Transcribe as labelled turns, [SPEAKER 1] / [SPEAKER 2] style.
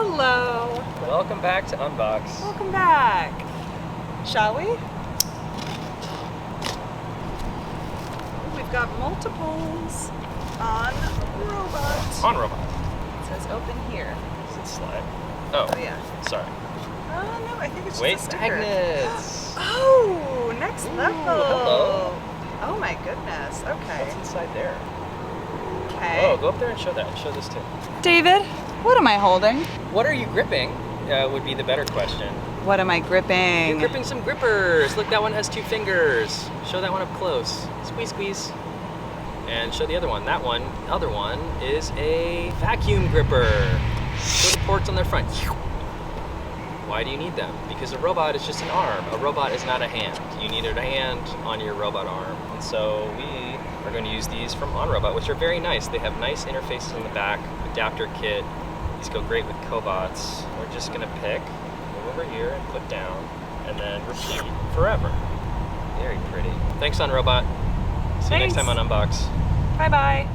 [SPEAKER 1] Hello.
[SPEAKER 2] Welcome back to Unbox.
[SPEAKER 1] Welcome back. Shall we? We've got multiples on robot.
[SPEAKER 2] OnRobot.
[SPEAKER 1] It says open here.
[SPEAKER 2] Does it slide? Oh,
[SPEAKER 1] Oh yeah.
[SPEAKER 2] sorry.
[SPEAKER 1] Oh no, I think it's just
[SPEAKER 2] Waste
[SPEAKER 1] a sticker.
[SPEAKER 2] magnets.
[SPEAKER 1] Oh, next level.
[SPEAKER 2] hello.
[SPEAKER 1] Oh my goodness. Okay.
[SPEAKER 2] What's inside there?
[SPEAKER 1] Okay.
[SPEAKER 2] Oh, go up there and show that. Show this too.
[SPEAKER 1] David, what am I holding?
[SPEAKER 2] What are you gripping? Would be the better question.
[SPEAKER 1] What am I gripping?
[SPEAKER 2] You're gripping some grippers. Look, that one has 2 fingers. Show that one up close. Squeeze, squeeze. And show the other one. That one, the other one, is a vacuum gripper. Show the ports on their front. Why do you need them? Because a robot is just an arm. A robot is not a hand. You need a hand on your robot arm. And so we are going to use these from OnRobot, which are very nice. They have nice interfaces on the back, adapter kit. These go great with cobots. We're just going to pick, move over here and put down, and then repeat forever. Very pretty. Thanks, OnRobot. See you next
[SPEAKER 1] Thanks.
[SPEAKER 2] time on Unbox.
[SPEAKER 1] Bye-bye.